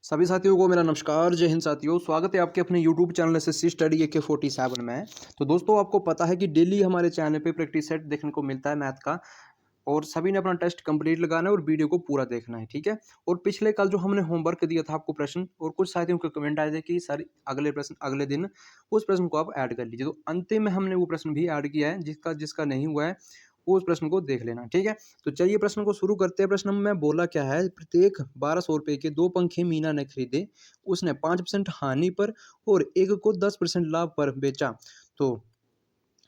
सभी साथियों को मेरा नमस्कार। जय हिंद साथियों, स्वागत है आपके अपने YouTube channel SSC study AK47 में। तो दोस्तों, आपको पता है कि डेली हमारे चैनल पे प्रैक्टिस सेट देखने को मिलता है मैथ का, और सभी ने अपना टेस्ट कंप्लीट लगाना है और वीडियो को पूरा देखना है, ठीक है। और पिछले कल जो हमने होमवर्क दिया था आपको प्रश्न, और कुछ साथियों के कमेंट आए थे कि सर अगले प्रश्न अगले दिन उस प्रश्न को आप ऐड कर लीजिए। तो अंतिम में हमने वो प्रश्न भी ऐड किया है। जिसका जिसका नहीं हुआ है वो उस प्रश्न को देख लेना, ठीक है। तो चलिए प्रश्न को शुरू करते हैं। प्रश्न में बोला क्या है, प्रत्येक 1200 रुपये के 2 पंखे मीना ने खरीदे। उसने 5% हानि पर और एक को 10% लाभ पर बेचा। तो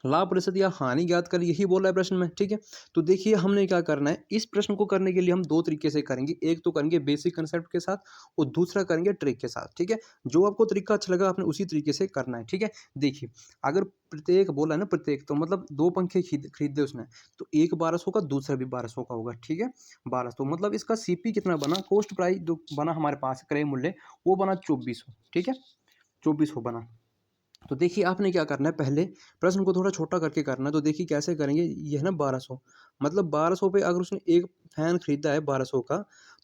लाभ प्रतिशत या हानि ज्ञात कर, यही बोला है प्रश्न में, ठीक है। तो देखिए हमने क्या करना है, इस प्रश्न को करने के लिए हम दो तरीके से करेंगे। एक तो करेंगे बेसिक कंसेप्ट के साथ और दूसरा करेंगे ट्रिक के साथ, ठीक है। जो आपको तरीका अच्छा लगा आपने उसी तरीके से करना है, ठीक है। देखिए, अगर प्रत्येक बोला है ना, प्रत्येक तो मतलब 2 पंखे खरीदे उसने, तो एक 1200 का, दूसरा भी 1200 का होगा, ठीक है। 1200 तो मतलब इसका CP कितना बना, कॉस्ट प्राइस जो बना हमारे पास क्रय मूल्य, वो बना 2400, ठीक है। 2400 बना। तो देखिए आपने क्या करना है, पहले प्रश्न को थोड़ा छोटा करके करना है। तो देखिए कैसे करेंगे, ये है ना 1200, मतलब 1200 पे अगर उसने एक फैन खरीदा है 1200 का,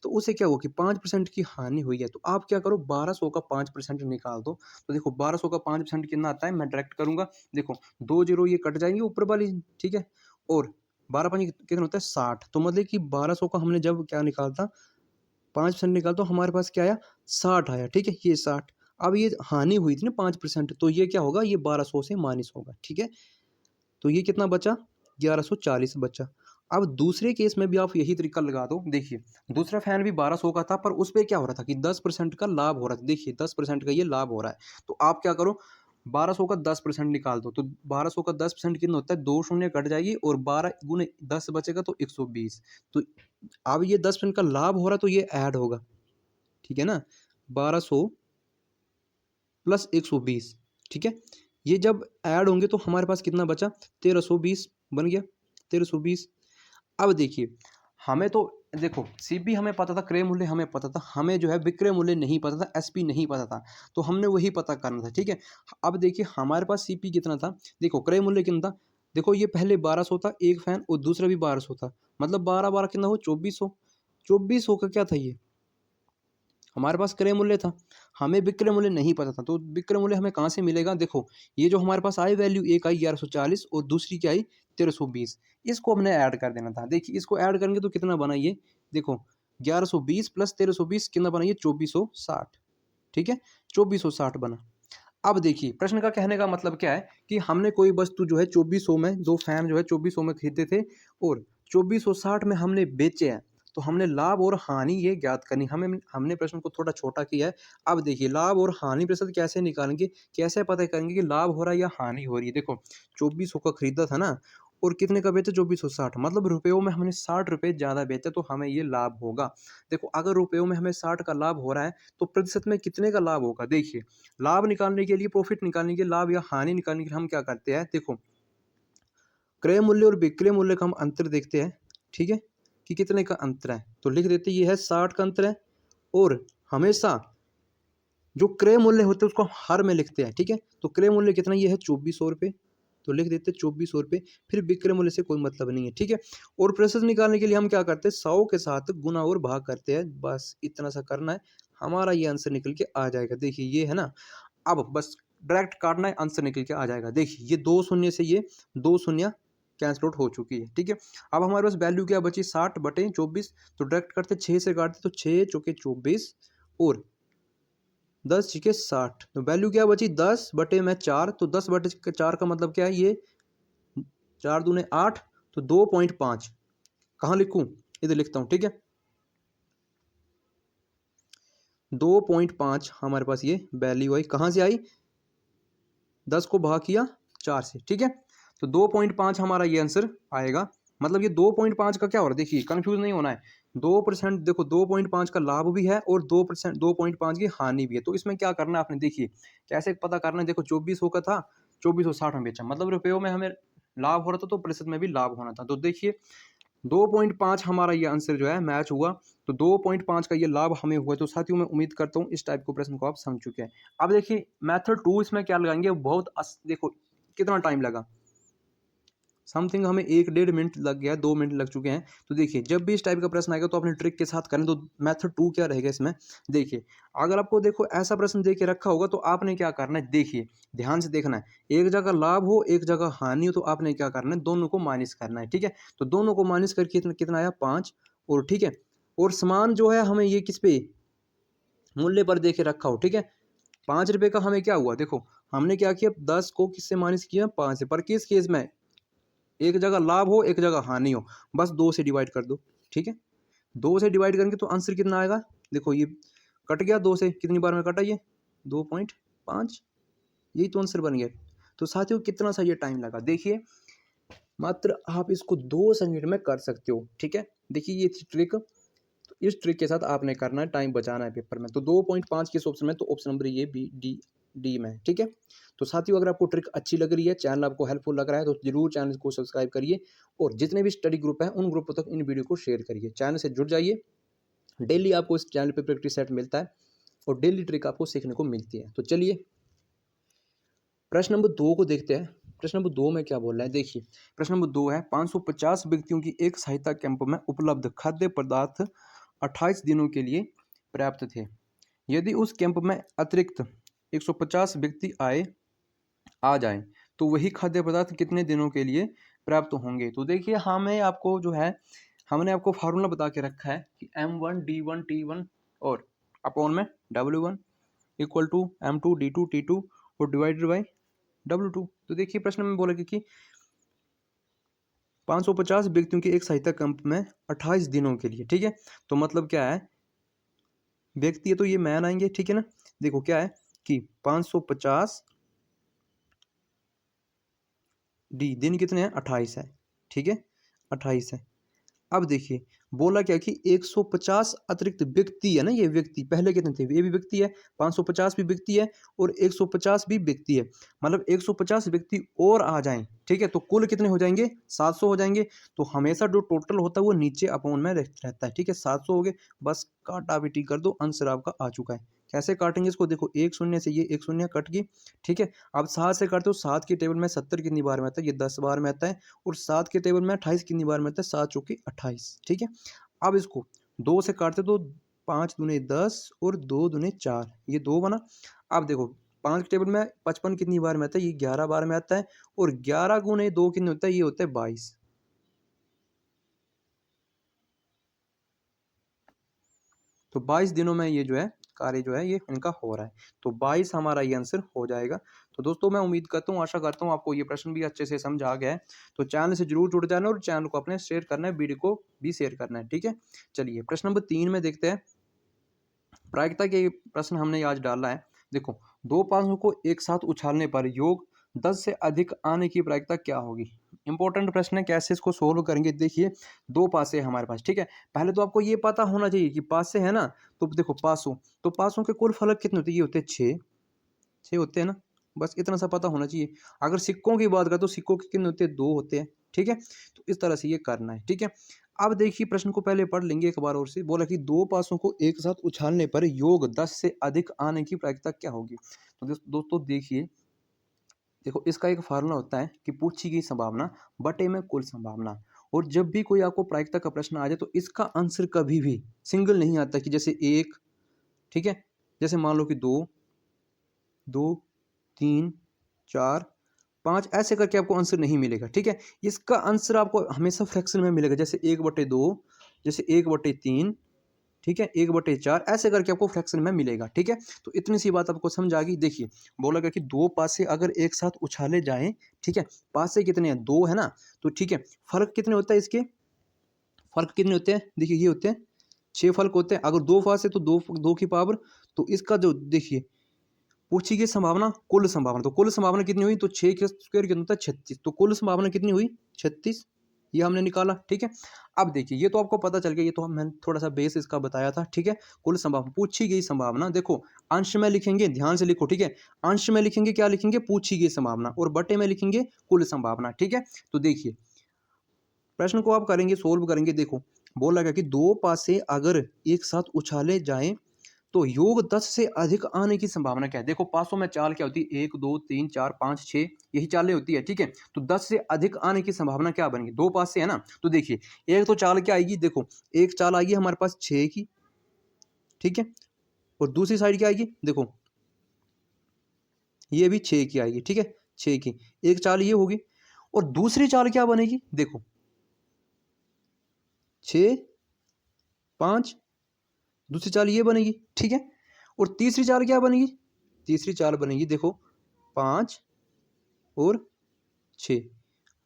तो उसे क्या होगी, 5% की हानि हुई है। तो आप क्या करो, 1200 का 5% निकाल दो। तो देखो 1200 का 5% कितना आता है, मैं डायरेक्ट करूंगा। देखो 2 जीरो ये कट जाएंगे ऊपर वाली, ठीक है। और 12 5 कितना होता है, 60। तो मतलब कि 1200 का हमने जब क्या निकालता, 5% निकाल, तो हमारे पास क्या आया, 60 आया, ठीक है। ये 60, अब ये हानि हुई थी ना 5%, तो ये क्या होगा, ये 1200 से माइनस होगा, ठीक है। तो ये कितना बचा, 1140 बचा। अब दूसरे केस में भी आप यही तरीका लगा दो। देखिए दूसरा फैन भी 1200 का था, पर उस पर क्या हो रहा था कि 10% का लाभ हो रहा था। देखिए 10% का ये लाभ हो रहा है। तो आप क्या करो, 1200 का 10% निकाल दो। तो 1200 का 10% कितना होता है, 2 शून्य कट जाएगी और 12 गुने 10 बचेगा तो 120। तो अब ये 10% का लाभ हो रहा है, तो ये ऐड होगा, ठीक है ना। 1200 प्लस 120, ठीक है। ये जब ऐड होंगे तो हमारे पास कितना बचा, 1320 बन गया, 1320। अब देखिए हमें तो, देखो CP हमें पता था, क्रय मूल्य हमें पता था, हमें जो है विक्रय मूल्य नहीं पता था, SP नहीं पता था। तो हमने वही पता करना था, ठीक है। अब देखिए हमारे पास CP कितना था, देखो क्रय मूल्य कितना था। देखो ये पहले 1200 था एक फैन, और दूसरा भी 1200 था, मतलब 12 12 कितना हो, 2400। 2400 का क्या था, ये हमारे पास क्रय मूल्य था, हमें विक्रय मूल्य नहीं पता था। तो विक्रय मूल्य हमें कहाँ से मिलेगा, देखो ये जो हमारे पास आई वैल्यू, एक आई 1140 और दूसरी क्या आई 1320, इसको हमने ऐड कर देना था। देखिए इसको ऐड करेंगे तो कितना बना ये, देखो 1120 प्लस 1320 कितना बना, ये 2460, ठीक है। 2460 बना। अब देखिए प्रश्न का कहने का मतलब क्या है कि हमने कोई वस्तु जो है 2400 में, दो फैन जो है 2400 में खरीदे थे, और 2460 में हमने बेचे हैं। तो हमने लाभ और हानि ये ज्ञात करनी, हमें हमने प्रश्न को थोड़ा छोटा किया है। अब देखिए लाभ और हानि प्रतिशत कैसे निकालेंगे, कैसे पता करेंगे कि लाभ हो रहा है या हानि हो रही है। देखो 2400 का खरीदा था ना, और कितने का बेचा, 2460, मतलब रुपयों में हमने 60 रुपये ज़्यादा बेचा, तो हमें ये लाभ होगा। देखो अगर रुपयों में हमें 60 का लाभ हो रहा है, तो प्रतिशत में कितने का लाभ होगा। देखिए लाभ निकालने के लिए, प्रॉफिट निकालने के लिए, लाभ या हानि निकालने के लिए हम क्या करते हैं, देखो क्रय मूल्य और विक्रय मूल्य का हम अंतर देखते हैं, ठीक है, कि कितने का अंतर है। तो लिख देते ये है 60 का अंतर है, और हमेशा जो क्रय मूल्य होते हैं उसको हम हर में लिखते हैं, ठीक है। तो क्रय मूल्य कितना, ये है 2400 रुपये, तो लिख देते 2400 रुपये, फिर विक्रय मूल्य से कोई मतलब नहीं है, ठीक है। और प्रतिशत निकालने के लिए हम क्या करते हैं, 100 के साथ गुना और भाग करते हैं, बस इतना सा करना है, हमारा ये आंसर निकल के आ जाएगा। देखिए ये है ना, अब बस डायरेक्ट काटना है, आंसर निकल के आ जाएगा। देखिए ये 2 शून्य से ये 2 शून्य कैंसिल आउट हो चुकी है, ठीक है। अब हमारे पास वैल्यू क्या बची, 60/24। तो डायरेक्ट करते 6 से काटते, तो 6 चौके 24 और 10 छिके 60। तो वैल्यू क्या बची, 10/4। तो 10/4 का मतलब क्या है, ये 4 दूने 8, तो 2.5 कहाँ लिखूं, इधर लिखता हूँ, ठीक है। 2.5 हमारे पास ये वैल्यू आई, कहाँ से आई, 10 को भाग किया 4 से, ठीक है। तो 2.5 हमारा ये आंसर आएगा। मतलब ये 2.5 का क्या हो रहा है, देखिए कंफ्यूज नहीं होना है। 2%, देखो 2.5 का लाभ भी है और 2% 2.5 की हानि भी है। तो इसमें क्या करना है आपने, देखिए कैसे पता करना है। देखो 2400 का था, 2460 में बेचा, मतलब रुपयों में हमें लाभ हो रहा था, तो प्रतिशत में भी लाभ होना था। तो देखिए 2.5 हमारा ये आंसर जो है मैच हुआ। तो 2.5 का ये लाभ हमें हुआ। तो साथियों मैं उम्मीद करता हूँ इस टाइप को प्रश्न को आप समझ चुके हैं। अब देखिए मेथड 2 इसमें क्या लगाएंगे, बहुत देखो कितना टाइम लगा, समथिंग हमें 1-1.5 मिनट लग गया, 2 मिनट लग चुके हैं। तो देखिए जब भी इस टाइप का प्रश्न आएगा तो अपने ट्रिक के साथ करें। तो मेथड 2 क्या रहेगा इसमें, देखिए अगर आपको देखो ऐसा प्रश्न दे के रखा होगा तो आपने क्या करना है, देखिए ध्यान से देखना है। एक जगह लाभ हो, एक जगह हानि हो, तो आपने क्या करना है, दोनों को माइनस करना है, ठीक है। तो दोनों को माइनस करके कितना आया, 5। और ठीक है, और समान जो है हमें ये किस पे, मूल्य पर देके रखा हो, ठीक है। 5 रुपये का हमें क्या हुआ, देखो हमने क्या किया, 10 को किससे माइनस किया, 5 से। पर किस केस में, एक जगह लाभ हो, एक जगह हानि हो, बस 2 से डिवाइड कर दो, ठीक है। 2 से डिवाइड करेंगे तो आंसर कितना आएगा, देखो ये कट गया 2 से, कितनी बार में कटा ये, 2.5, यही तो आंसर बन गया। तो साथियों कितना सा ये टाइम लगा, देखिए मात्र आप इसको 2 सेकंड में कर सकते हो, ठीक है। देखिए ये थी ट्रिक। तो इस ट्रिक के साथ आपने करना है, टाइम बचाना है पेपर में। तो 2.5 किस ऑप्शन में, तो ऑप्शन नंबर ये डी में, ठीक है। तो साथियों अगर आपको ट्रिक अच्छी लग रही है, चैनल आपको हेल्पफुल लग रहा है, तो जरूर चैनल को सब्सक्राइब करिए और जितने भी स्टडी ग्रुप है उन ग्रुपों तक इन वीडियो को शेयर करिए। चैनल से जुड़ जाइए, डेली आपको इस चैनल पर प्रैक्टिस सेट मिलता है और डेली ट्रिक आपको सीखने को मिलती है। तो चलिए प्रश्न नंबर 2 को देखते हैं। प्रश्न नंबर 2 में क्या बोल रहा है, देखिए प्रश्न नंबर 2 है, 550 व्यक्तियों की एक सहायता कैंप में उपलब्ध खाद्य पदार्थ 28 दिनों के लिए पर्याप्त थे। यदि उस कैंप में अतिरिक्त 150 व्यक्ति आ जाएं तो वही खाद्य पदार्थ कितने दिनों के लिए पर्याप्त होंगे। तो देखिए हमें आपको जो है, हमने आपको फार्मूला बता के रखा है कि M1 D1 T1 और अपॉन में W1 equal to M2 D2 T2 और डिवाइडेड बाई W2। तो देखिए प्रश्न में बोला कि 550 व्यक्तियों के एक सहायता कैंप में 28 दिनों के लिए, ठीक है। तो मतलब क्या है, व्यक्ति है तो ये मैन आएंगे, ठीक है ना। देखो क्या है कि 550 डी, दिन कितने हैं, 28 है, ठीक है, 28 है। अब देखिए बोला क्या कि 150 अतिरिक्त व्यक्ति है ना, ये व्यक्ति पहले कितने थे, ये भी व्यक्ति है, 550 भी व्यक्ति है और 150 भी व्यक्ति है। मतलब 150 व्यक्ति और आ जाएं, ठीक है, तो कुल कितने हो जाएंगे, 700 हो जाएंगे। तो हमेशा जो टोटल होता है वो नीचे अपॉन में रहता है, ठीक है। 700 हो गए, बस काटा बेटी कर दो, आंसर आपका आ चुका है। कैसे काटेंगे इसको, देखो एक शून्य से ये एक शून्य कट गई, ठीक है। अब 7 से काटते हो, 7 के टेबल में 70 कितनी बार में आता है, ये 10 बार में आता है। और 7 के टेबल में 28 कितनी बार में आता है, 7 चौके 28, ठीक है। अब इसको 2 से काटते तो 5 दूने 10 और 2 दूने 4, ये 2 बना। अब देखो 5 के टेबल में 55 कितनी बार में आता है, ये 11 बार में आता है। और 11 गुने 2 कितने होता है, ये होता है 22। तो 22 दिनों में ये जो है कार्य जो है ये इनका हो रहा है। तो 22 हमारा ये आंसर हो जाएगा। तो दोस्तों मैं उम्मीद करता हूँ, आशा करता हूँ आपको ये प्रश्न भी अच्छे से समझ आ गया है। तो चैनल से जरूर जुड़ जाना और चैनल को अपने शेयर करना है, वीडियो को भी शेयर करना है, ठीक है। चलिए प्रश्न नंबर 3 में देखते हैं। प्रायिकता के प्रश्न हमने आज डाला है। देखो दो पासों को एक साथ उछालने पर योग 10 से अधिक आने की प्रायिकता क्या होगी। इंपॉर्टेंट प्रश्न है, कैसे इसको सोल्व करेंगे। देखिए दो पासे हमारे पास, ठीक है। पहले तो आपको ये पता होना चाहिए कि पासे है ना। तो देखो पासों, तो पासों के कुल फलक कितने होते हैं, ये होते हैं 6 होते हैं ना। बस इतना सा पता होना चाहिए। अगर सिक्कों की बात करें तो सिक्कों के कितने होते हैं, 2 होते हैं, ठीक है। तो इस तरह से ये करना है, ठीक है। अब देखिए प्रश्न को पहले पढ़ लेंगे एक बार और से। बोला कि दो पासों को एक साथ उछालने पर योग 10 से अधिक आने की प्रायिकता क्या होगी। तो दोस्तों देखिए, देखो इसका एक फार्मूला होता है कि पूछी गई संभावना बटे में कुल संभावना। और जब भी कोई आपको प्रायिकता का प्रश्न आ जाए तो इसका आंसर कभी भी सिंगल नहीं आता कि जैसे 1, ठीक है, जैसे मान लो कि 2, 2, 3, 4, 5 ऐसे करके आपको आंसर नहीं मिलेगा, ठीक है। इसका आंसर आपको हमेशा फ्रैक्शन में मिलेगा, जैसे 1/2, जैसे 1/3, ठीक है, 1/4 ऐसे करके आपको फ्रैक्शन में मिलेगा, ठीक है। तो इतनी सी बात आपको समझ आ गई। देखिए बोला गया कि दो पासे अगर एक साथ उछाले जाएं, ठीक है, पासे कितने हैं, 2 है ना। तो ठीक है, फर्क कितने होता है इसके, फर्क कितने होते हैं, देखिए ये होते हैं 6 फर्क होते हैं। अगर 2 पासे तो 2 की पावर। तो इसका जो देखिए पूछी गई संभावना कुल संभावना, तो कुल संभावना कितनी हुई, तो 6 के स्क्वायर कितना होता है 36। तो कुल संभावना कितनी हुई 36, ये हमने निकाला, ठीक है। अब देखिए ये तो आपको पता चल गया, ये तो मैंने थोड़ा सा बेस इसका बताया था, ठीक है। कुल संभावना, पूछी गई संभावना, देखो अंश में लिखेंगे, ध्यान से लिखो, ठीक है। अंश में लिखेंगे क्या लिखेंगे, पूछी गई संभावना, और बटे में लिखेंगे कुल संभावना, ठीक है। तो देखिए प्रश्न को आप करेंगे, सोल्व करेंगे। देखो बोला गया कि दो पासे अगर एक साथ उछाले जाएं तो योग 10 से अधिक आने की संभावना क्या है? देखो पासों में चाल क्या होती है, 1 2 3 4 5 6 यही चालें होती है, ठीक है। तो 10 से अधिक आने की संभावना क्या बनेगी? दो पास से है ना। तो देखिए एक तो चाल क्या आएगी, देखो एक चाल आएगी हमारे पास 6 की, ठीक है, और दूसरी साइड क्या आएगी, देखो ये भी 6 की आएगी, ठीक है, 6 की एक चाल ये होगी। और दूसरी चाल क्या बनेगी, देखो 6 5, दूसरी चाल ये बनेगी, ठीक है। और तीसरी चाल क्या बनेगी, तीसरी चाल बनेगी देखो 5 और 6,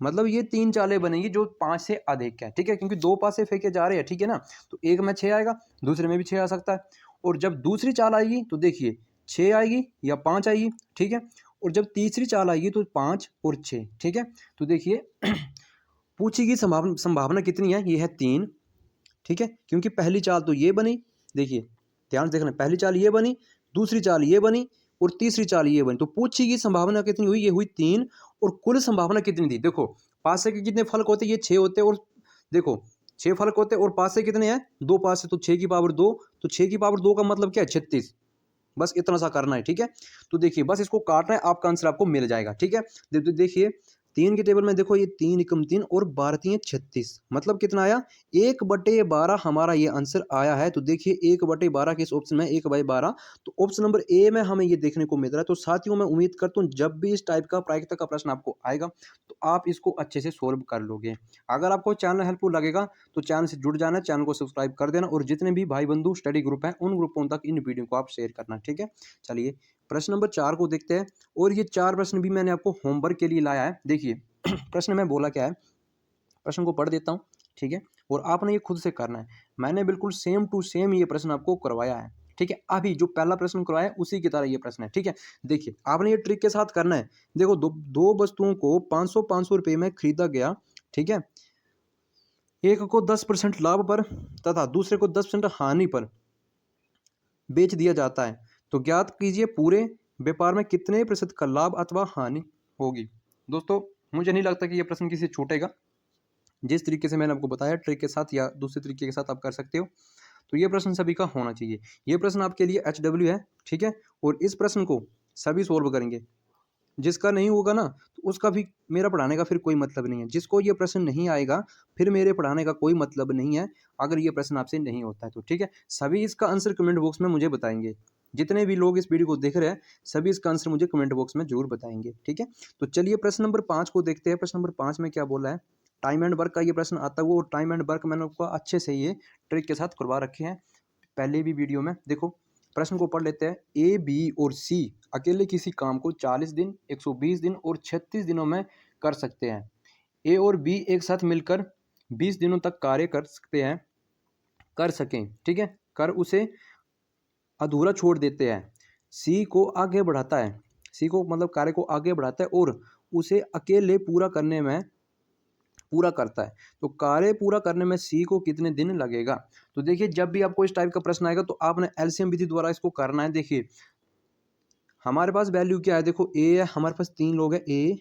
मतलब ये 3 चालें बनेंगी जो 5 से अधिक है, ठीक है, क्योंकि दो पासे फेंके जा रहे हैं, ठीक है ना। तो एक में 6 आएगा, दूसरे में भी 6 आ सकता है। और जब दूसरी चाल आएगी तो देखिए 6 आएगी या 5 आएगी, ठीक है। और जब तीसरी चाल आएगी तो 5 और 6, ठीक है। तो देखिए पूछी की संभावना कितनी है, ये है 3, ठीक है, क्योंकि पहली चाल तो ये बनी, देखिए ध्यान से देखना, पहली चाल ये बनी, दूसरी चाल ये बनी और तीसरी चाल ये बनी। तो पूछी की संभावना कितनी हुई, ये हुई 3। और कुल संभावना कितनी थी, देखो पासे के कितने फलक होते, ये 6 होते, और देखो 6 फलक होते और पासे कितने हैं, 2 पासे, तो 6 की पावर 2, तो 6 की पावर 2 का मतलब क्या है, 36। बस इतना सा करना है, ठीक है। तो देखिए बस इसको काटना है, आपका आंसर आपको मिल जाएगा, ठीक है। देखिए 3 के टेबल में देखो ये 3 एकम 3 और 12 3 36, मतलब कितना आया, 1/12 हमारा ये आंसर आया है। तो देखिए 1/12 किस ऑप्शन में, 1/12, तो ऑप्शन नंबर ए में हमें ये देखने को मिल रहा है। तो साथियों मैं उम्मीद करता हूँ जब भी इस टाइप का प्रायिकता का प्रश्न आपको आएगा तो आप इसको अच्छे से सोल्व कर लोगे। अगर आपको चैनल हेल्पफुल लगेगा तो चैनल से जुड़ जाना, चैनल को सब्सक्राइब कर देना, और जितने भी भाई बंधु स्टडी ग्रुप हैं उन ग्रुपों तक इन वीडियो को आप शेयर करना, ठीक है। चलिए प्रश्न नंबर 4 को देखते हैं, और ये 4 प्रश्न भी मैंने आपको होमवर्क के लिए लाया है। देखिए प्रश्न में बोला क्या है, प्रश्न को पढ़ देता हूँ, ठीक है, और आपने ये खुद से करना है। मैंने बिल्कुल सेम टू सेम ये प्रश्न आपको करवाया है, ठीक है। अभी जो पहला प्रश्न करवाया है उसी की तरह ये प्रश्न है, ठीक है। देखिए आपने ये ट्रिक के साथ करना है। देखो दो वस्तुओं को 500 रुपये में खरीदा गया, ठीक है, एक को 10% लाभ पर तथा दूसरे को 10% हानि पर बेच दिया जाता है, तो ज्ञात कीजिए पूरे व्यापार में कितने प्रतिशत का लाभ अथवा हानि होगी। दोस्तों मुझे नहीं लगता कि यह प्रश्न किसी से छूटेगा। जिस तरीके से मैंने आपको बताया ट्रिक के साथ या दूसरे तरीके के साथ आप कर सकते हो, तो ये प्रश्न सभी का होना चाहिए। ये प्रश्न आपके लिए HW है, ठीक है, और इस प्रश्न को सभी सोल्व करेंगे। जिसका नहीं होगा ना तो उसका भी मेरा पढ़ाने का फिर कोई मतलब नहीं है। जिसको ये प्रश्न नहीं आएगा फिर मेरे पढ़ाने का कोई मतलब नहीं है, अगर ये प्रश्न आपसे नहीं होता है तो, ठीक है। सभी इसका आंसर कमेंट बॉक्स में मुझे बताएंगे। जितने भी लोग इस वीडियो को देख रहे हैं सभी इसका आंसर मुझे कमेंट बॉक्स में जरूर बताएंगे, ठीक है। तो चलिए प्रश्न नंबर 5 को देखते हैं। प्रश्न नंबर 5 में क्या बोला है, टाइम एंड वर्क का ये प्रश्न आता है, वो टाइम एंड वर्क मैंने आपको अच्छे से ये ट्रिक के साथ करवा रखे हैं पहले भी वीडियो में। देखो प्रश्न को पढ़ लेते हैं। ए बी और सी अकेले किसी काम को 40 दिन 120 दिन और 36 दिनों में कर सकते हैं। ए और बी एक साथ मिलकर 20 दिनों तक कार्य कर सकते हैं, कर सकें, ठीक है, कर उसे अधूरा छोड़ देते हैं। सी को आगे बढ़ाता है, सी को मतलब कार्य को आगे बढ़ाता है और उसे अकेले पूरा करता है, तो कार्य पूरा करने में सी को कितने दिन लगेगा। तो देखिए जब भी आपको इस टाइप का प्रश्न आएगा तो आपने एलसीएम विधि द्वारा इसको करना है। देखिए हमारे पास वैल्यू क्या है, देखो ए है, हमारे पास 3 लोग हैं, ए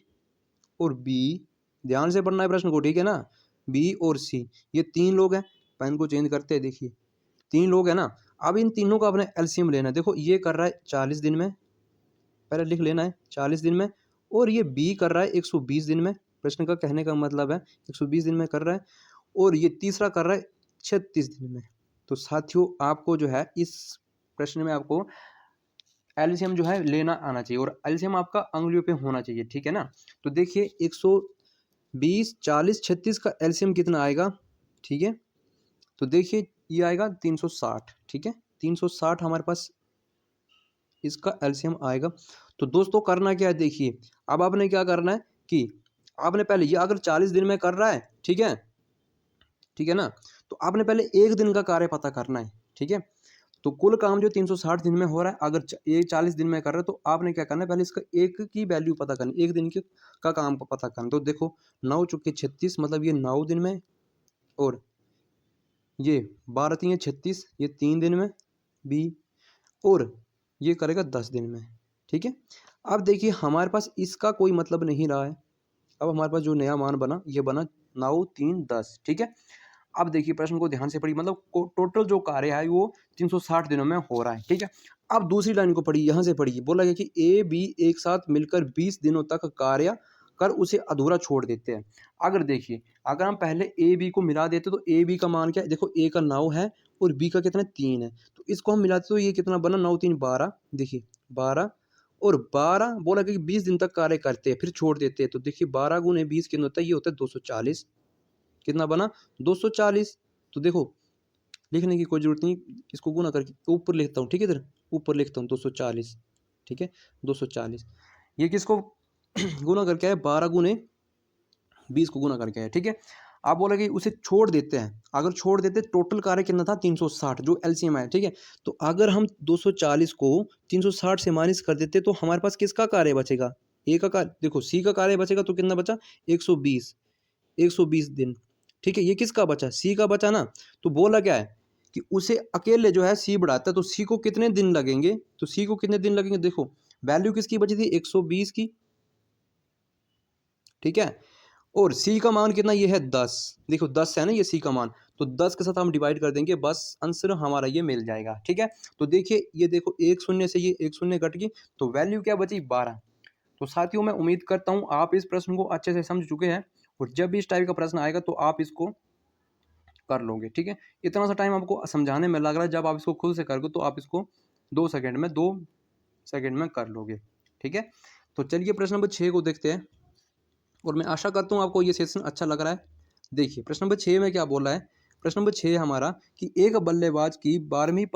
और बी, ध्यान से पढ़ना है प्रश्न को, ठीक है ना, बी और सी, ये 3 लोग हैं। पेन को चेंज करते हैं, देखिए 3 लोग हैं ना। अब इन तीनों का आपने एलसीएम लेना है। देखो ये कर रहा है 40 दिन में, पहले लिख लेना है 40 दिन में, और ये बी कर रहा है 120 दिन में। प्रश्न का कहने का मतलब है 120 दिन में कर रहा है, और ये तीसरा कर रहा है 36 दिन में। तो साथियों आपको जो है इस प्रश्न में आपको एलसीएम जो है लेना आना चाहिए, और एलसीएम आपका अंगुलियों पे होना चाहिए, ठीक है ना। तो देखिए 120 40 36 का एलसीएम कितना आएगा, ठीक है। तो देखिए ये आएगा 360, ठीक है, 360 हमारे पास इसका एलसीएम आएगा। तो दोस्तों करना क्या है, देखिए अब आपने क्या करना है कि आपने पहले ये अगर 40 दिन में कर रहा है, ठीक है, ठीक है ना, तो आपने पहले एक दिन का कार्य पता करना है, ठीक है। तो कुल काम जो 360 दिन में हो रहा है, अगर ये 40 दिन में कर रहा है तो आपने क्या करना है, पहले इसका एक की वैल्यू पता करनी, एक दिन का काम को पता करना। तो देखो 9 चुके 36, मतलब ये 9 दिन में, और ये 12 3 36, ये 3 दिन में बी, और ये करेगा 10 दिन में, ठीक है। अब देखिए हमारे पास इसका कोई मतलब नहीं रहा है। अब हमारे पास जो नया मान बना ये बना 9 3 10, ठीक है। अब देखिए प्रश्न को ध्यान से पढ़िए, मतलब टोटल जो कार्य है वो 360 दिनों में हो रहा है, ठीक है। अब दूसरी लाइन को पढ़िए, यहाँ से पढ़िए, बोला गया कि ए बी एक साथ मिलकर 20 दिनों तक कार्य कर उसे अधूरा छोड़ देते हैं। अगर देखिए, अगर हम पहले ए बी को मिला देते तो ए बी का मान क्या है, देखो ए का 9 है और बी का कितना 3 है, तो इसको हम मिलाते तो ये कितना बना, 9 3 12, देखिए 12 और 12 बोला कि 20 दिन तक कार्य करते हैं फिर छोड़ देते हैं, तो देखिए 12 गुने 20 कितना होता है, ये होता है 240। कितना बना, 240। तो देखो लिखने की कोई जरूरत नहीं, इसको गुना करके ऊपर लिखता हूँ, ठीक है, इधर ऊपर लिखता हूँ 240, ठीक है 240। ये किसको गुना करके है, 12 गुने 20 को गुना करके है, ठीक है। आप बोला कि उसे छोड़ देते हैं, अगर छोड़ देते टोटल कार्य कितना था 360 जो एलसीएम है, ठीक है। तो अगर हम 240 को 360 से माइनस कर देते तो हमारे पास किसका कार्य बचेगा, ए का कार्य, देखो सी का कार्य बचेगा, तो कितना बचा 120, 120 दिन, ठीक है। ये किसका बचा, सी का बचा ना। तो बोला क्या है कि उसे अकेले जो है सी बढ़ाता है, तो सी को कितने दिन लगेंगे, तो सी को कितने दिन लगेंगे, देखो वैल्यू किसकी बची थी 120 की, ठीक है। और सी का मान कितना, ये है 10, देखो 10 है ना ये सी का मान, तो 10 के साथ हम डिवाइड कर देंगे, बस आंसर हमारा ये मिल जाएगा, ठीक है। तो देखिए ये देखो एक शून्य से ये एक शून्य कट गई, तो वैल्यू क्या बची 12। तो साथियों मैं उम्मीद करता हूँ आप इस प्रश्न को अच्छे से समझ चुके हैं, और जब भी इस टाइप का प्रश्न आएगा तो आप इसको कर लोगे, ठीक है। इतना सा टाइम आपको समझाने में लग रहा है, जब आप इसको खुद से करोगे तो आप इसको 2 सेकंड में कर लोगे, ठीक है। तो चलिए प्रश्न नंबर 6 को देखते हैं, और मैं आशा करता हूँ आपको ये सेशन अच्छा लग रहा है। देखिए प्रश्न नंबर 6 में क्या बोला है, प्रश्न नंबर 6 हमारा कि एक बल्लेबाज की 12वीं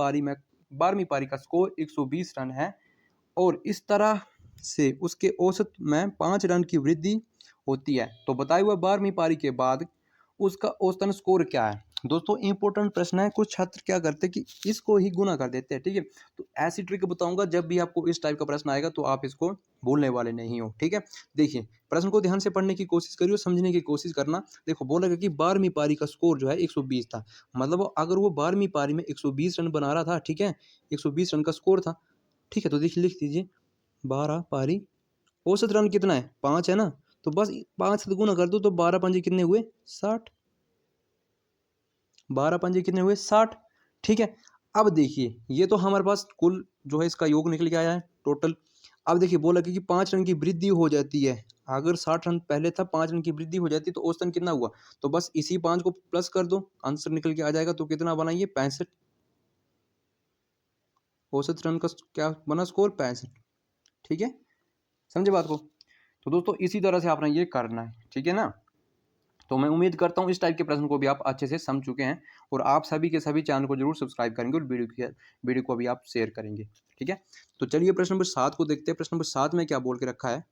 पारी का स्कोर 120 रन है, और इस तरह से उसके औसत में 5 रन की वृद्धि होती है, तो बताए हुए 12वीं पारी के बाद उसका औसतन स्कोर क्या है। दोस्तों इंपॉर्टेंट प्रश्न है, कुछ छात्र क्या करते हैं कि इसको ही गुना कर देते हैं, ठीक है। तो ऐसी ट्रिक बताऊंगा, जब भी आपको इस टाइप का प्रश्न आएगा तो आप इसको भूलने वाले नहीं हो, ठीक है। देखिए प्रश्न को ध्यान से पढ़ने की कोशिश करिए, समझने की कोशिश करना। देखो बोला गया कि 12वीं पारी का स्कोर जो है 120 था, मतलब अगर वो 12वीं पारी में 120 रन बना रहा था, ठीक है, 120 रन का स्कोर था, ठीक है। तो देखिए लिख दीजिए 12 पारी, औसत रन कितना है 5 है ना, तो बस 5 से गुना कर दो, तो 12 पंजे कितने हुए 60, 12 पंजे कितने हुए 60, ठीक है। अब देखिए ये तो हमारे पास कुल जो है इसका योग निकल के आया है टोटल। अब देखिए बोला कि 5 रन की वृद्धि हो जाती है, अगर 60 रन पहले था 5 रन की वृद्धि हो जाती है, तो औसतन कितना हुआ, तो बस इसी 5 को प्लस कर दो, आंसर निकल के आ जाएगा। तो कितना बनाइए 65, औसत रन का क्या बना स्कोर 65, ठीक है, समझे बात को। तो दोस्तों इसी तरह से आपने ये करना है, ठीक है ना। तो मैं उम्मीद करता हूँ इस टाइप के प्रश्न को भी आप अच्छे से समझ चुके हैं, और आप सभी के सभी चैनल को जरूर सब्सक्राइब करेंगे, और वीडियो को भी आप शेयर करेंगे, ठीक है। तो चलिए प्रश्न नंबर 7 को देखते हैं। प्रश्न नंबर 7 में क्या बोल के रखा है,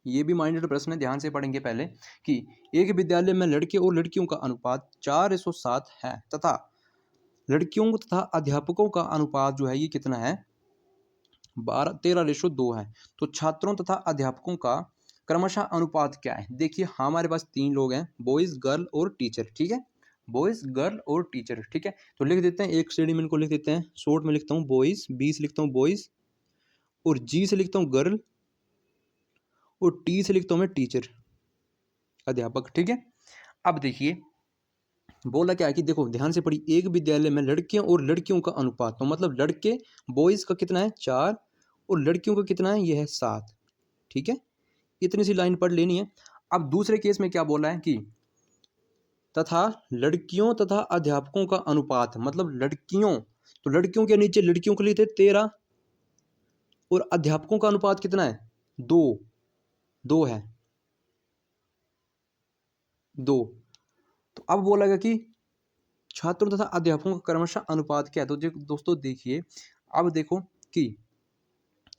ये भी माइंडेड प्रश्न है, ध्यान से पढ़ेंगे पहले कि एक विद्यालय में लड़के और लड़कियों का अनुपात 4:7 है, तथा लड़कियों तथा अध्यापकों का अनुपात जो है ये कितना है 13:2 है। तो छात्रों तथा अध्यापकों का क्रमशः अनुपात क्या है। देखिए हमारे पास 3 लोग हैं, बॉयज गर्ल और टीचर, ठीक है, बॉयज गर्ल और टीचर, ठीक है। तो लिख देते हैं, एक श्रेणी में इनको लिख देते हैं, शॉर्ट में लिखता हूँ बॉयज, बी से लिखता हूँ बॉयज, और जी से लिखता हूँ गर्ल, और टी से लिखता हूँ मैं टीचर, अध्यापक, ठीक है। अब देखिए बोला क्या है कि देखो ध्यान से पढ़ी, एक विद्यालय में लड़कियों और लड़कियों का अनुपात, तो मतलब लड़के बॉयज का कितना है 4, और लड़कियों का कितना है ये है 7, ठीक है। इतनी सी लाइन पढ़ लेनी है। अब दूसरे केस में क्या बोला है कि तथा लड़कियों तथा अध्यापकों का अनुपात, मतलब लड़कियों, तो लड़कियों के नीचे लड़कियों के लिए थे 13, और अध्यापकों का अनुपात कितना है 2, 2 है 2। तो अब बोला गया कि छात्रों तथा अध्यापकों का क्रमशः अनुपात क्या है। तो दोस्तों देखिए, अब देखो कि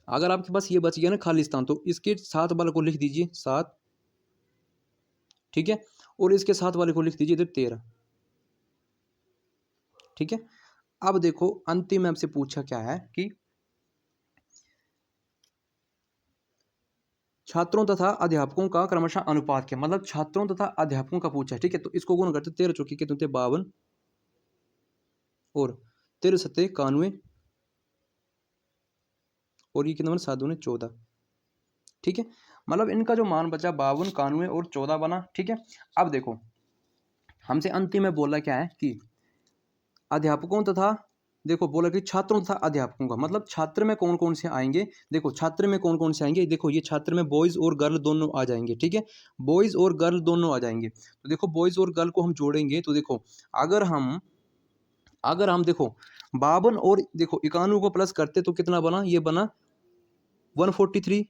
अगर आपके पास ये बच गया ना खाली स्थान, तो इसके 7 वाले को लिख दीजिए 7, ठीक है, और इसके 7 वाले को लिख दीजिए इधर 13, ठीक है। अब देखो अंतिम आपसे पूछा क्या है कि छात्रों तथा अध्यापकों का क्रमशः अनुपात क्या, मतलब छात्रों तथा अध्यापकों का पूछा है, ठीक है। तो इसको गुना करते 13 चौके कितने होते 52, और 13 सत्ते 91, और ये कितना बना 7 दूने 14, ठीक है। मतलब इनका जो मान बचा 52, 91 और 14 बना, ठीक है। अब देखो हमसे अंतिम में बोला क्या है कि अध्यापकों तथा, देखो बोला कि छात्रों तथा अध्यापकों का, मतलब छात्र में कौन कौन से आएंगे। देखो छात्र में कौन कौन से आएंगे, देखो ये छात्र में बॉयज़ और गर्ल दोनों आ जाएंगे, ठीक है, बॉयज़ और गर्ल दोनों आ जाएंगे। तो देखो बॉयज़ और गर्ल को हम जोड़ेंगे तो देखो अगर हम देखो 52 और देखो 91 को प्लस करते तो कितना बना, ये बना 143।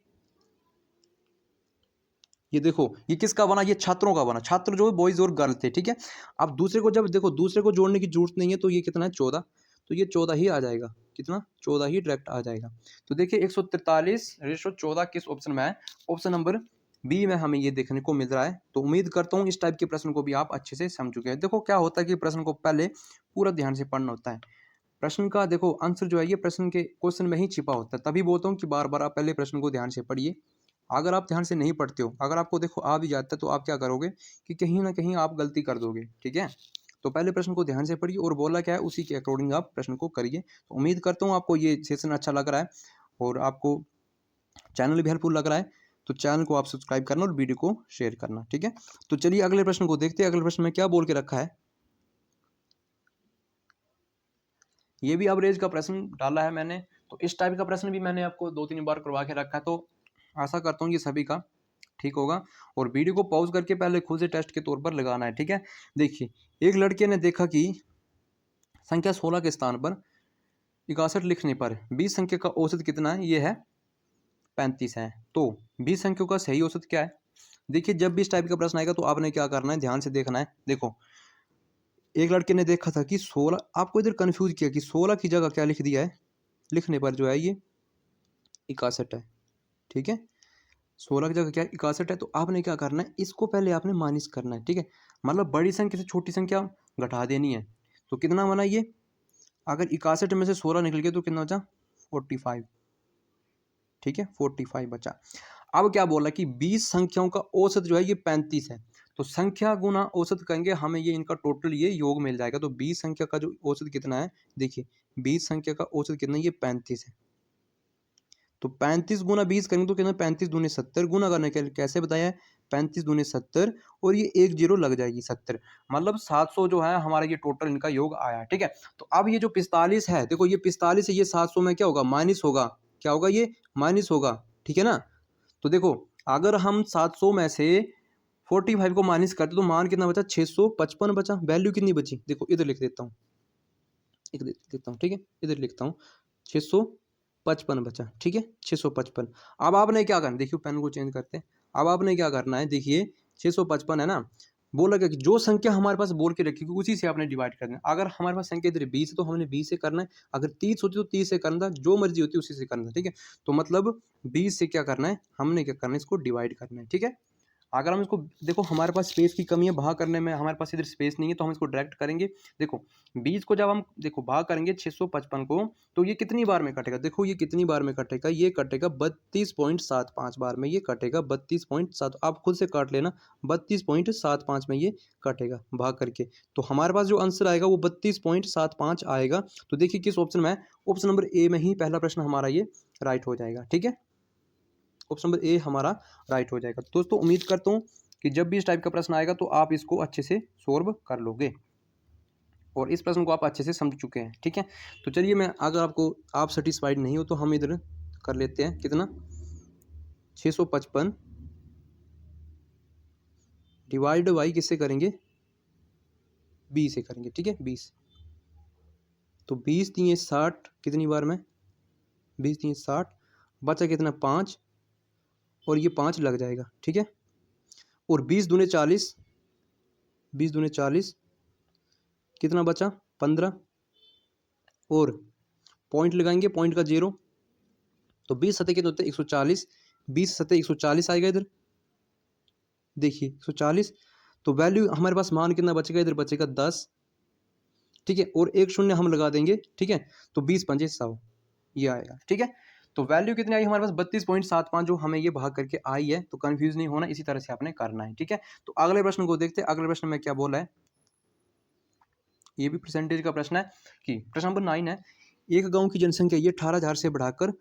ये देखो ये किसका बना, ये छात्रों का बना, छात्र जो बॉयज और गर्ल थे, ठीक है। अब दूसरे को जब देखो दूसरे को जोड़ने की जरूरत नहीं है, तो ये कितना है 14, तो ये 14 ही आ जाएगा, कितना 14 ही डायरेक्ट आ जाएगा। तो देखिए 143/14 किस ऑप्शन में है, ऑप्शन नंबर बी में हमें ये देखने को मिल रहा है। तो उम्मीद करता हूँ इस टाइप के प्रश्न को भी आप अच्छे से समझ चुके हैं। देखो क्या होता है कि प्रश्न को पहले पूरा ध्यान से पढ़ना होता है। प्रश्न का देखो आंसर जो है ये प्रश्न के क्वेश्चन में ही छिपा होता है, तभी बोलता हूँ कि बार बार आप पहले प्रश्न को ध्यान से पढ़िए। अगर आप ध्यान से नहीं पढ़ते हो, अगर आपको देखो आ भी जाता है, तो आप क्या करोगे कि कहीं ना कहीं आप गलती कर दोगे, ठीक है। तो पहले प्रश्न को ध्यान से पढ़िए और बोला क्या है उसी के अकॉर्डिंग आप प्रश्न को करिए। तो उम्मीद करता हूँ आपको ये सेशन अच्छा लग रहा है और आपको चैनल भी हेल्पफुल लग रहा है। तो चैनल को आप सब्सक्राइब करना और वीडियो को शेयर करना, ठीक है। तो चलिए अगले प्रश्न को देखते हैं। अगले प्रश्न में क्या बोल के रखा है, ये भी एवरेज का प्रश्न डाला है मैंने। तो इस टाइप का प्रश्न भी मैंने आपको 2-3 बार करवा के रखा है, तो आशा करता हूँ ये सभी का ठीक होगा। और वीडियो को पॉज करके पहले खुद से टेस्ट के तौर पर लगाना है, ठीक है। देखिए एक लड़के ने देखा कि संख्या 16 के स्थान पर 61 लिखने पर 20 संख्या का औसत कितना है, ये है 35 है। तो 20 संख्या का सही औसत क्या है। देखिए जब भी इस टाइप का प्रश्न आएगा तो आपने क्या करना है, ध्यान से देखना है। देखो एक लड़के ने देखा था कि 16, आपको इधर कंफ्यूज किया कि 16 की जगह क्या लिख दिया है, लिखने पर जो है ये 61 है, ठीक है। 16 की जगह क्या 61 है। तो आपने क्या करना है, इसको पहले आपने माइनस करना है, ठीक है। मतलब बड़ी संख्या से छोटी संख्या घटा देनी है। तो कितना बना ये, अगर 61 में से 16 निकल गया तो कितना बचा 45, ठीक है, 45 बचा। अब क्या बोला कि 20 संख्याओं का औसत जो है ये 35 है। तो संख्या गुना औसत करेंगे, हमें ये इनका टोटल ये योग मिल जाएगा। तो 20 संख्या का जो औसत कितना है, देखिए 20 संख्या का औसत कितना है, ये 35 है। तो 35 गुना 20 करेंगे तो कितना, 35 दूनी 70, गुना करने के कैसे बताया है, 35 दूनी 70 और ये एक जीरो लग जाएगी 70, मतलब 700 जो है हमारा ये टोटल इनका योग आया, ठीक है। तो अब ये जो 45 है, देखो ये 45 है, ये 700 में क्या होगा, माइनस होगा, क्या होगा, ये माइनस होगा, ठीक है ना। तो देखो अगर हम 700 में से 45 को माइनस करते तो मान कितना बचा, 655 बचा। वैल्यू कितनी बची, देखो इधर लिख देता हूँ, इधर लिख देता हूँ, ठीक है, इधर लिखता हूँ 655 बचा, ठीक है, 655। अब आपने क्या करना, देखिए पेन को चेंज करते हैं। अब आपने क्या करना है, देखिए 655 है ना, बोला क्या कि जो संख्या हमारे पास बोल के रखी उसी से आपने डिवाइड करना है। अगर हमारे पास संख्या इधर 20 है तो हमने 20 से करना है, अगर 30 होती तो 30 से करना था, जो मर्जी होती है उसी से करना था, ठीक है। तो मतलब 20 से क्या करना है, हमने क्या करना है, इसको डिवाइड करना है, ठीक है। अगर हम इसको देखो हमारे पास स्पेस की कमी है, भाग करने में हमारे पास इधर स्पेस नहीं है, तो हम इसको डायरेक्ट करेंगे। देखो 20 को जब हम देखो भाग करेंगे 655 को, तो ये कितनी बार में कटेगा, देखो ये कितनी बार में कटेगा, ये कटेगा 32.75 बार में, ये कटेगा 32.7, आप खुद से काट लेना, 32.75 में ये कटेगा भाग करके। तो हमारे पास जो आंसर आएगा वो 32.75 आएगा। तो देखिए किस ऑप्शन में है, ऑप्शन नंबर ए में ही पहला प्रश्न हमारा ये राइट हो जाएगा, ठीक है। ऑप्शन नंबर ए हमारा राइट हो जाएगा। तो दोस्तों उम्मीद करता हूँ कि जब भी इस टाइप का प्रश्न आएगा तो आप इसको अच्छे से सॉल्व कर लोगे और इस प्रश्न को आप अच्छे से समझ चुके हैं, ठीक है। तो चलिए मैं, अगर आपको आप सेटिस्फाइड नहीं हो तो हम इधर कर लेते हैं, कितना 655 डिवाइड बाई किससे करेंगे, 20 से करेंगे, ठीक है 20। तो 20 3 60, कितनी बार में, 20 3 60, बचा कितना 5 और ये 5 लग जाएगा, ठीक है। और 20 दूने 40, 20 दूने 40, कितना बचा 15 और पॉइंट लगाएंगे, पॉइंट का 0, तो 20 सतह कितने होते हैं 140, 20 सतह 140 आएगा इधर, देखिए 140। तो वैल्यू हमारे पास मान कितना बचेगा, इधर बचेगा 10, ठीक है, और एक शून्य हम लगा देंगे, ठीक है। तो 20 पंजे 100 ये आएगा, ठीक है। तो वैल्यू कितनी आई हमारे पास 32.75, जो हमें ये भाग करके आई है। तो कंफ्यूज नहीं होना, इसी तरह से आपने करना है, ठीक है। तो अगले प्रश्न को देखते हैं। अगले प्रश्न में क्या बोला है, ये भी परसेंटेज का प्रश्न है कि प्रश्न नंबर 9 है, एक गांव की जनसंख्या ये 18,000 से बढ़ाकर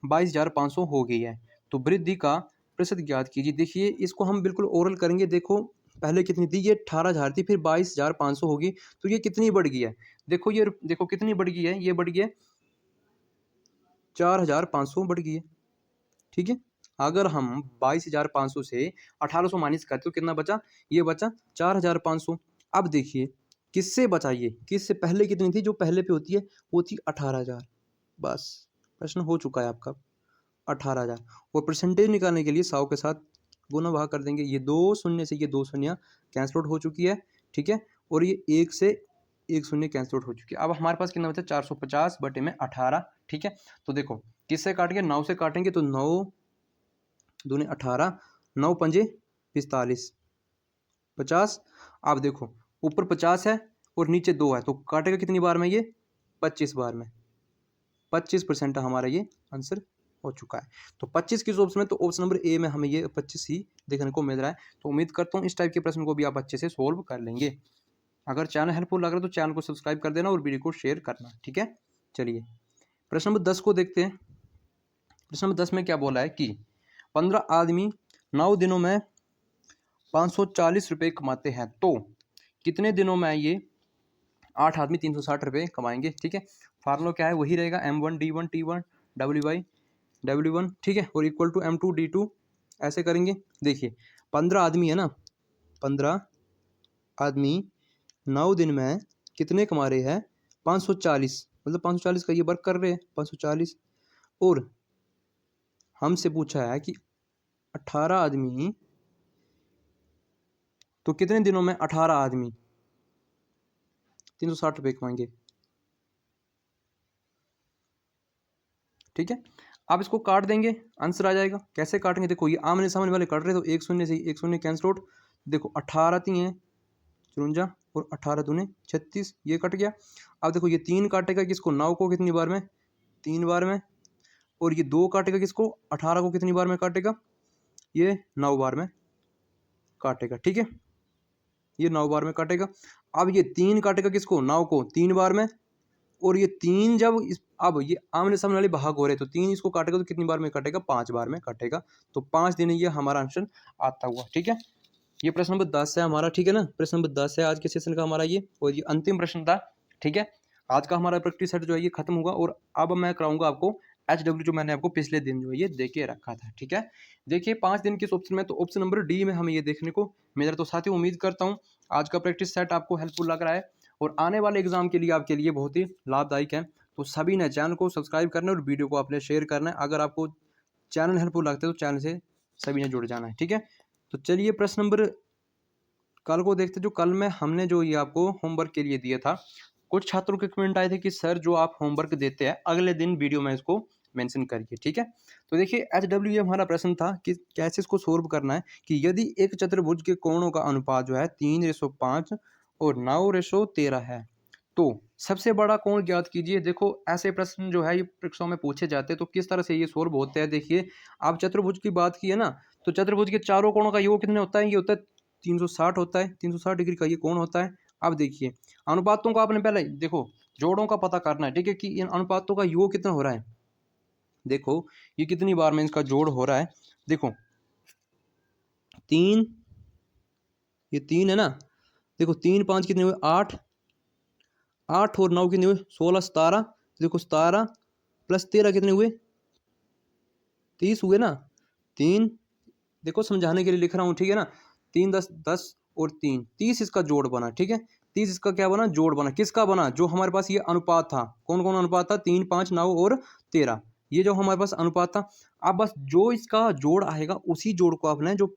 22,500 हो गई है, तो वृद्धि का प्रतिशत ज्ञात कीजिए। देखिए इसको हम बिल्कुल ओरल करेंगे। देखो पहले कितनी थी, ये 18,000 थी, फिर 22,500 होगी, तो ये कितनी बढ़ गई है, देखो ये देखो कितनी बढ़ गई है, ये बढ़ गई है 4,500 बढ़ गई है। ठीक है, अगर हम 22,500 से 1,800 माइनस करते तो कितना बचा, ये बचा 4,500। अब देखिए किससे बचा, ये किससे, पहले कितनी थी, जो पहले पे होती है वो थी 18,000। बस प्रश्न हो चुका है आपका 18,000। और परसेंटेज निकालने के लिए 100 के साथ गुना भाग कर देंगे, ये 2 शून्य से ये 2 शून्य कैंसल आउट हो चुकी है। ठीक है, और ये 1 से 1 शून्य कैंसल आउट हो चुकी है। अब हमारे पास कितना बचा, 450 बटे में 18। ठीक है, तो देखो किससे काटेंगे, 9 से काटेंगे, तो 9 दूनी 18, 9 पंजे 45, 50। आप देखो ऊपर 50 है और नीचे 2 है, तो काटेगा कितनी बार में, ये 25 बार में। 25% हमारा ये आंसर हो चुका है। तो 25 किस ऑप्शन में, तो ऑप्शन नंबर ए में हमें ये 25 ही देखने को मिल रहा है। तो उम्मीद करता हूँ इस टाइप के प्रश्न को भी आप अच्छे से सोल्व कर लेंगे। अगर चैनल हेल्पफुल लग रहा है तो चैनल को सब्सक्राइब कर देना और वीडियो को शेयर करना। ठीक है, चलिए प्रश्न नंबर 10 को देखते हैं। प्रश्न नंबर 10 में क्या बोला है कि 15 आदमी 9 दिनों में 540 रुपये कमाते हैं, तो कितने दिनों में ये 8 आदमी 360 रुपये कमाएंगे। ठीक है, फार्मूला क्या है, वही रहेगा M1 D1 T1 W1। ठीक है, और इक्वल टू M2 D2 ऐसे करेंगे। देखिए 15 आदमी है ना, 15 आदमी 9 दिन में कितने कमा रहे हैं, 540, मतलब 540 का ये वर्क कर रहे हैं 540। और हमसे पूछा है कि 18 आदमी, तो कितने दिनों में 18 आदमी 360 रुपये कमाएंगे। ठीक है, आप इसको काट देंगे, आंसर आ जाएगा। कैसे काटेंगे, देखो ये आमने सामने वाले कट रहे, तो 1 शून्य से 1 शून्य कैंसल आउट। देखो 18 3 54 और 18 दूने 36, ये कट गया। अब देखो ये 3 काटेगा किसको, 9 को कितनी बार में, 3 बार में। और ये 2 काटेगा किसको, 18 को कितनी बार में काटेगा, ये 9 बार में काटेगा। ठीक है, ये 9 बार में काटेगा। अब ये 3 काटेगा किसको, 9 को 3 बार में। और ये 3 जब अब ये आमने सामने वाले भाग हो रहे, तो 3 इसको काटेगा तो कितनी बार में काटेगा, 5 बार में काटेगा। तो 5 दिन ये हमारा आंसर आता हुआ। ठीक है, ये प्रश्न नंबर 10 है हमारा। ठीक है ना, प्रश्न नंबर 10 है आज के सेशन का हमारा ये, और ये अंतिम प्रश्न था। ठीक है, आज का हमारा प्रैक्टिस सेट जो है ये खत्म होगा, और अब मैं कराऊंगा आपको HW, जो मैंने आपको पिछले दिन जो है ये दे के रखा था। ठीक है, देखिए 5 दिन किस ऑप्शन में, तो ऑप्शन नंबर डी में हमें ये देखने को मिल रहा है। तो साथियों उम्मीद करता हूँ आज का प्रैक्टिस सेट आपको हेल्पफुल लग रहा है और आने वाले एग्जाम के लिए आपके लिए बहुत ही लाभदायक है। तो सभी ने चैनल को सब्सक्राइब करना है और वीडियो को आपने शेयर करना है। अगर आपको चैनल हेल्पफुल लगता है तो चैनल से सभी ने जुड़ जाना है। ठीक है, तो चलिए प्रश्न नंबर कल को देखते, जो कल में हमने जो ये आपको होमवर्क के लिए दिया था, कुछ छात्रों के कमेंट आए थे कि सर जो आप होमवर्क देते हैं अगले दिन वीडियो में इसको मेंशन करिए। ठीक है, तो देखिए HW ये हमारा प्रश्न था कि कैसे इसको सोल्व करना है, कि यदि एक चतुर्भुज के कोणों का अनुपात जो है 3:5 और 9:13 है, तो सबसे बड़ा कोण ज्ञात कीजिए। देखो ऐसे प्रश्न जो है ये परीक्षाओं में पूछे जाते हैं, तो किस तरह से ये सोल्व होते हैं। देखिए आप चतुर्भुज की बात की है ना, तो चतुर्भुज के चारों कोणों का योग कितने होता है, ये होता है 360 होता है, 360 डिग्री का ये कोण होता है। अब देखिए अनुपातों का आपने पहले देखो जोड़ों का पता करना है। ठीक है, कि इन अनुपातों का योग कितना हो रहा है, देखो ये कितनी बार में इसका जोड़ हो रहा है। देखो 3, ये 3 है ना, देखो 3 5 कितने हुए, 8, 8 और 9 कितने हुए, 16 17। देखो 17 प्लस 13 कितने हुए, 30 हुए ना। 3, देखो समझाने के लिए लिख रहा हूँ। ठीक है ना, 3 10 10 और 3 30 इसका जोड़ बना। ठीक है, 30 इसका क्या बना, जोड़ बना। किसका बना, जो हमारे पास ये अनुपात था, कौन कौन अनुपात था, 3 5 9 और 13, ये जो हमारे पास अनुपात था। अब बस जो इसका जोड़ आएगा उसी जोड़ को आपने, जो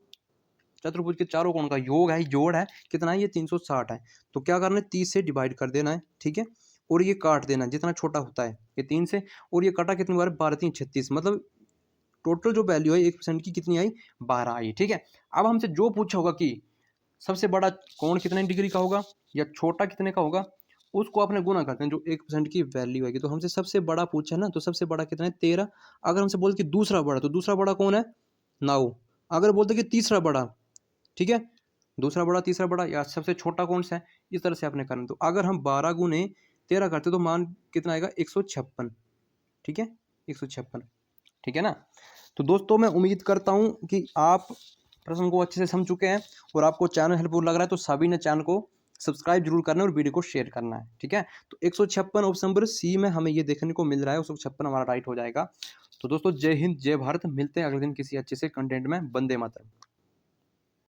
चतुर्भुज के चारों कोण का योग है, जोड़ है कितना है, ये 360 है। तो क्या करना है, 30 से डिवाइड कर देना है। ठीक है, और ये काट देना जितना छोटा होता है ये 3 से, और ये कटा कितनी बार, 12 3 36, मतलब टोटल जो वैल्यू है 1% की कितनी आई, 12 आई। ठीक है, अब हमसे जो पूछा होगा कि सबसे बड़ा कोण कितने डिग्री का होगा या छोटा कितने का होगा, उसको आपने गुना करते हैं जो 1% की वैल्यू आएगी। तो हमसे सबसे बड़ा पूछा है ना, तो सबसे बड़ा कितना है, 13। अगर हमसे बोलते कि दूसरा बड़ा, तो दूसरा बड़ा कौन है, 9। अगर बोलते कि तीसरा बड़ा, ठीक है, दूसरा बड़ा तीसरा बड़ा या सबसे छोटा कौन सा है, इस तरह से आपने करना। तो अगर हम 12 गुने 13 करते तो मान कितना आएगा, 156। ठीक है, 156। ठीक है ना, तो दोस्तों मैं उम्मीद करता हूँ कि आप प्रश्न को अच्छे से समझ चुके हैं और आपको चैनल हेल्पफुल लग रहा है तो सभी ने चैनल को सब्सक्राइब जरूर करना है और वीडियो को शेयर करना है, ठीक है। तो 156 ऑप्शन नंबर सी में हमें ये देखने को मिल रहा है, 156 हमारा राइट हो जाएगा। तो दोस्तों जय हिंद, जय भारत, मिलते हैं अगले दिन किसी अच्छे से कंटेंट में। वंदे मातरम।